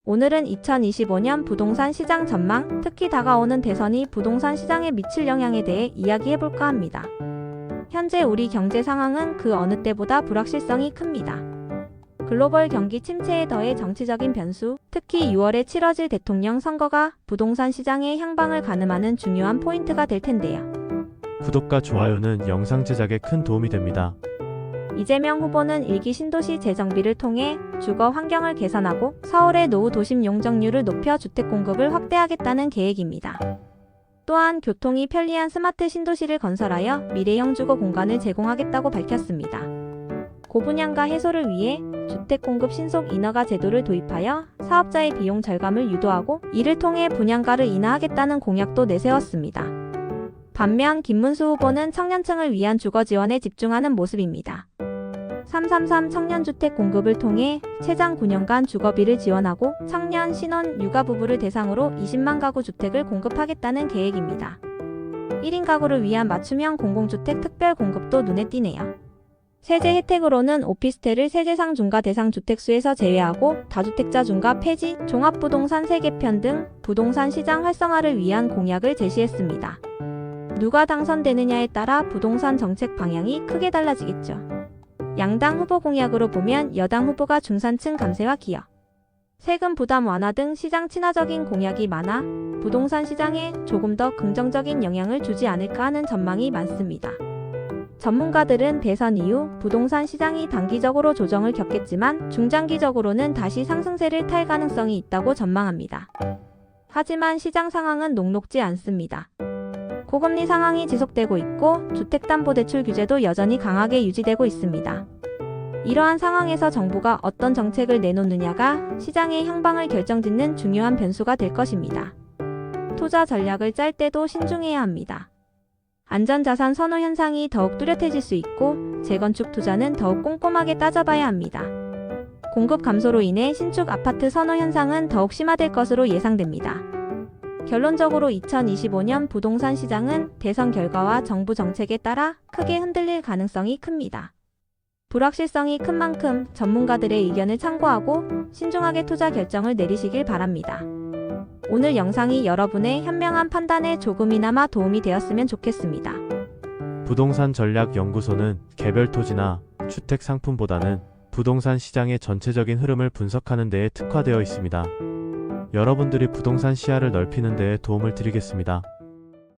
오늘은 2025년 부동산 시장 전망, 특히 다가오는 대선이 부동산 시장에 미칠 영향에 대해 이야기해볼까 합니다. 현재 우리 경제 상황은 그 어느 때보다 불확실성이 큽니다. 글로벌 경기 침체에 더해 정치적인 변수, 특히 6월에 치러질 대통령 선거가 부동산 시장의 향방을 가늠하는 중요한 포인트가 될 텐데요. 구독과 좋아요는 영상 제작에 큰 도움이 됩니다. 이재명 후보는 일기 신도시 재정비를 통해 주거 환경을 개선하고 서울의 노후 도심 용적률을 높여 주택 공급을 확대하겠다는 계획입니다. 또한 교통이 편리한 스마트 신도시를 건설하여 미래형 주거 공간을 제공하겠다고 밝혔습니다. 고분양가 해소를 위해 주택 공급 신속 인허가 제도를 도입하여 사업자의 비용 절감을 유도하고 이를 통해 분양가를 인하하겠다는 공약도 내세웠습니다. 반면 김문수 후보는 청년층을 위한 주거 지원에 집중하는 모습입니다. 333 청년주택 공급을 통해 최장 9년간 주거비를 지원하고 청년, 신혼, 육아 부부를 대상으로 20만 가구 주택을 공급하겠다는 계획입니다. 1인 가구를 위한 맞춤형 공공주택 특별 공급도 눈에 띄네요. 세제 혜택으로는 오피스텔을 세제상 중과 대상 주택수에서 제외하고 다주택자 중과 폐지, 종합부동산 세개편 등 부동산 시장 활성화를 위한 공약을 제시했습니다. 누가 당선되느냐에 따라 부동산 정책 방향이 크게 달라지겠죠. 양당 후보 공약으로 보면 여당 후보가 중산층 감세와 기여, 세금 부담 완화 등 시장 친화적인 공약이 많아 부동산 시장에 조금 더 긍정적인 영향을 주지 않을까 하는 전망이 많습니다. 전문가들은 대선 이후 부동산 시장이 단기적으로 조정을 겪겠지만 중장기적으로는 다시 상승세를 탈 가능성이 있다고 전망합니다. 하지만 시장 상황은 녹록지 않습니다. 고금리 상황이 지속되고 있고 주택담보대출 규제도 여전히 강하게 유지되고 있습니다. 이러한 상황에서 정부가 어떤 정책을 내놓느냐가 시장의 향방을 결정짓는 중요한 변수가 될 것입니다. 투자 전략을 짤 때도 신중해야 합니다. 안전자산 선호 현상이 더욱 뚜렷해질 수 있고 재건축 투자는 더욱 꼼꼼하게 따져봐야 합니다. 공급 감소로 인해 신축 아파트 선호 현상은 더욱 심화될 것으로 예상됩니다. 결론적으로 2025년 부동산 시장은 대선 결과와 정부 정책에 따라 크게 흔들릴 가능성이 큽니다. 불확실성이 큰 만큼 전문가들의 의견을 참고하고 신중하게 투자 결정을 내리시길 바랍니다. 오늘 영상이 여러분의 현명한 판단에 조금이나마 도움이 되었으면 좋겠습니다. 부동산 전략 연구소는 개별 토지나 주택 상품보다는 부동산 시장의 전체적인 흐름을 분석하는 데에 특화되어 있습니다. 여러분들이 부동산 시야를 넓히는 데에 도움을 드리겠습니다.